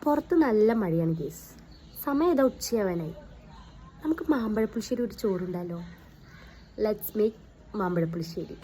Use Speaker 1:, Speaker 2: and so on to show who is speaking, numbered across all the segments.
Speaker 1: പുറത്ത് നല്ല മഴയാണ് കേസ്. സമയം ഏതാ ഉച്ചയാവാനായി. നമുക്ക് മാമ്പഴപ്പുളിശ്ശേരി ഒരു ചോറുണ്ടല്ലോ. Let's make മാമ്പഴപ്പുളിശ്ശേരി.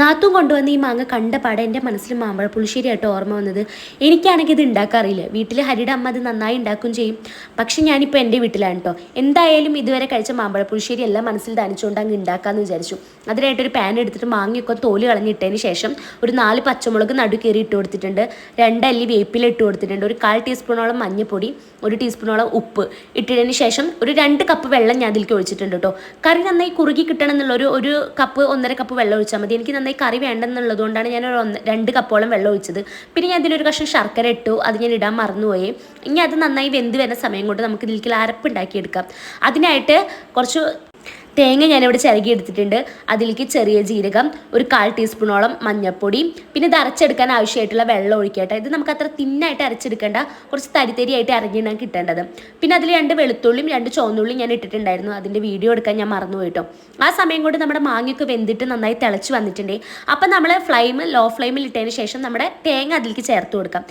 Speaker 1: നാത്തും കൊണ്ടുവന്ന് ഈ മാങ്ങ കണ്ട പാടെ എൻ്റെ മനസ്സിൽ മാമ്പഴപ്പുളിശ്ശേരി ആയിട്ട് ഓർമ്മ വന്നത്. എനിക്കാണെങ്കിൽ ഇത് ഉണ്ടാക്കാറില്ല. വീട്ടിൽ ഹരിയുടെ അമ്മ അത് നന്നായി ഉണ്ടാക്കും ചെയ്യും. പക്ഷെ ഞാനിപ്പോൾ എൻ്റെ വീട്ടിലാണ് കേട്ടോ. എന്തായാലും ഇതുവരെ കഴിച്ച മാമ്പഴപ്പുളിശ്ശേരി എല്ലാം മനസ്സിൽ ധനിച്ചുകൊണ്ട് അങ്ങ് ഉണ്ടാക്കാമെന്ന് വിചാരിച്ചു. അതിനായിട്ടൊരു പാൻ എടുത്തിട്ട് മാങ്ങയൊക്കെ തോല് കളഞ്ഞിട്ടതിന് ശേഷം ഒരു 4 പച്ചമുളക് നടു കയറി ഇട്ട് കൊടുത്തിട്ടുണ്ട്. 2 അല്ലി വേപ്പില ഇട്ട് കൊടുത്തിട്ടുണ്ട്. ഒരു 1/4 ടീസ്പൂണോളം മഞ്ഞൾപ്പൊടി, 1 ടീസ്പൂണോളം ഉപ്പ് ഇട്ടതിന് ശേഷം ഒരു 2 കപ്പ് വെള്ളം ഞാൻ അതിലേക്ക് ഒഴിച്ചിട്ടുണ്ട് കേട്ടോ. കറി നന്നായി കുറുകി കിട്ടണം എന്നുള്ള ഒരു കപ്പ് 1.5 കപ്പ് വെള്ളം ഒഴിച്ചാൽ മതി. എനിക്ക് നന്നായി കറി വേണ്ടെന്നുള്ളത് കൊണ്ടാണ് ഞാൻ 2 കപ്പോളം വെള്ളം ഒഴിച്ചത്. പിന്നെ ഞാൻ ഇതിലൊരു കഷ്ണം ശർക്കര ഇട്ടു. അത് ഞാൻ ഇടാൻ മറന്നുപോയി. ഇനി അത് നന്നായി വെന്ത് വരുന്ന സമയം കൊണ്ട് നമുക്ക് ഇതിലേക്ക് അരപ്പുണ്ടാക്കിയെടുക്കാം. അതിനായിട്ട് കുറച്ച് തേങ്ങ ഞാനിവിടെ ചിരകി എടുത്തിട്ടുണ്ട്. അതിലേക്ക് ചെറിയ ജീരകം, ഒരു 1/4 ടീസ്പൂണോളം മഞ്ഞൾപ്പൊടി, പിന്നെ ഇത് അരച്ചെടുക്കാൻ ആവശ്യമായിട്ടുള്ള വെള്ളം ഒഴിക്കട്ടെ. ഇത് നമുക്ക് അത്ര തിന്നായിട്ട് അരച്ചെടുക്കേണ്ട, കുറച്ച് തരിതരിയായിട്ട് അരഞ്ഞിടാൻ കിട്ടേണ്ടത്. പിന്നെ അതിൽ 2 വെളുത്തുള്ളിയും 2 ചുവന്നുള്ളിയും ഞാൻ ഇട്ടിട്ടുണ്ടായിരുന്നു. അതിൻ്റെ വീഡിയോ എടുക്കാൻ ഞാൻ മറന്നു പോയിട്ടോ. ആ സമയം കൊണ്ട് നമ്മുടെ മാങ്ങയൊക്കെ വെന്തിട്ട് നന്നായി തിളച്ച് വന്നിട്ടുണ്ട്. അപ്പം നമ്മൾ ലോ ഫ്ലെയിമിൽ ഇട്ടതിന് ശേഷം നമ്മുടെ തേങ്ങ അതിലേക്ക് ചേർത്ത് കൊടുക്കാം.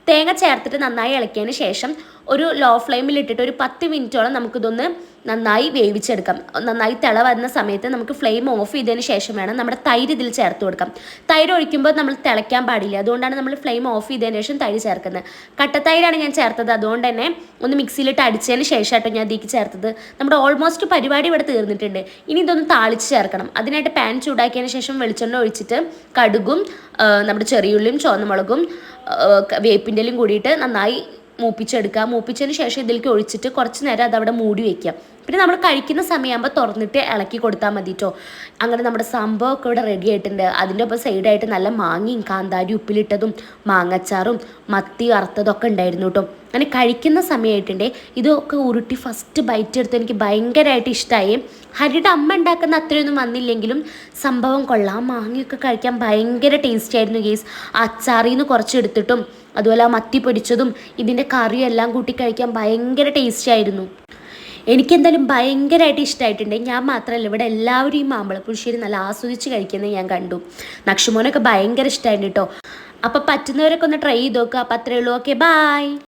Speaker 1: തേങ്ങ ചേർത്തിട്ട് നന്നായി ഇളക്കിയതിന് ശേഷം ഒരു ലോ ഫ്ലെയിമിൽ ഇട്ടിട്ട് ഒരു 10 മിനിറ്റോളം നമുക്കിതൊന്ന് നന്നായി വേവിച്ചെടുക്കാം. നന്നായി തിള വരുന്ന സമയത്ത് നമുക്ക് ഫ്ലെയിം ഓഫ് ചെയ്തതിന് ശേഷം വേണം നമ്മുടെ തൈര് ഇതിൽ ചേർത്ത് കൊടുക്കാം. തൈര് ഒഴിക്കുമ്പോൾ നമ്മൾ തിളയ്ക്കാൻ പാടില്ല. അതുകൊണ്ടാണ് നമ്മൾ ഫ്ലെയിം ഓഫ് ചെയ്തതിന് ശേഷം തൈര് ചേർക്കുന്നത്. കട്ടത്തൈരാണ് ഞാൻ ചേർത്തത്. അതുകൊണ്ട് തന്നെ ഒന്ന് മിക്സിയിലിട്ട് അടിച്ചതിന് ശേഷമായിട്ടോ ഞാൻ ഇതിലേക്ക് ചേർത്തത്. നമ്മുടെ ഓൾമോസ്റ്റ് പരിപാടി ഇവിടെ തീർന്നിട്ടുണ്ട്. ഇനി ഇതൊന്ന് താളിച്ച് ചേർക്കണം. അതിനായിട്ട് പാൻ ചൂടാക്കിയതിന് ശേഷം വെളിച്ചെണ്ണ ഒഴിച്ചിട്ട് കടുകും നമ്മുടെ ചെറിയുള്ളിയും ചുവന്നമുളകും വേപ്പിൻ്റെലും കൂടിയിട്ട് നന്നായി മൂപ്പിച്ചെടുക്കുക. മൂപ്പിച്ചതിന് ശേഷം ഇതിലേക്ക് ഒഴിച്ചിട്ട് കുറച്ച് നേരം അതവിടെ മൂടി വയ്ക്കുക. പിന്നെ നമ്മൾ കഴിക്കുന്ന സമയമാകുമ്പോൾ തുറന്നിട്ട് ഇളക്കി കൊടുത്താൽ മതി കേട്ടോ. അങ്ങനെ നമ്മുടെ സംഭവമൊക്കെ ഇവിടെ റെഡി ആയിട്ടുണ്ട്. അതിൻ്റെ ഒപ്പം സൈഡായിട്ട് നല്ല മാങ്ങയും കാന്താരി ഉപ്പിലിട്ടതും മാങ്ങച്ചാറും മത്തി വറുത്തതൊക്കെ ഉണ്ടായിരുന്നു കേട്ടോ. അങ്ങനെ കഴിക്കുന്ന സമയമായിട്ടുണ്ട്. ഇതൊക്കെ ഉരുട്ടി ഫസ്റ്റ് ബൈറ്റ് എടുത്ത് എനിക്ക് ഭയങ്കരമായിട്ട് ഇഷ്ടമായി. ഹരിയുടെ അമ്മ ഉണ്ടാക്കുന്ന അത്രയൊന്നും വന്നില്ലെങ്കിലും സംഭവം കൊള്ളാം. മാങ്ങയൊക്കെ കഴിക്കാൻ ഭയങ്കര ടേസ്റ്റ് ആയിരുന്നു ഗേസ്. അച്ചാറിൽ നിന്ന് കുറച്ചെടുത്തിട്ടും അതുപോലെ ആ മത്തി പൊടിച്ചതും ഇതിൻ്റെ കറിയും എല്ലാം കൂട്ടി കഴിക്കാൻ ഭയങ്കര ടേസ്റ്റ് ആയിരുന്നു. എനിക്കെന്തായാലും ഭയങ്കരമായിട്ട് ഇഷ്ടമായിട്ടുണ്ട്. ഞാൻ മാത്രമല്ല, ഇവിടെ എല്ലാവരും ഈ മാമ്പഴപ്പുളിശ്ശേരി നല്ല ആസ്വദിച്ച് കഴിക്കുന്നത് ഞാൻ കണ്ടു. നക്ഷുമോനൊക്കെ ഭയങ്കര ഇഷ്ടമായിട്ടുണ്ട് കേട്ടോ. അപ്പോൾ പറ്റുന്നവരൊക്കെ ഒന്ന് ട്രൈ ചെയ്ത് നോക്കുക. അപ്പോൾ അത്രയേ ഉള്ളൂ. Okay, by.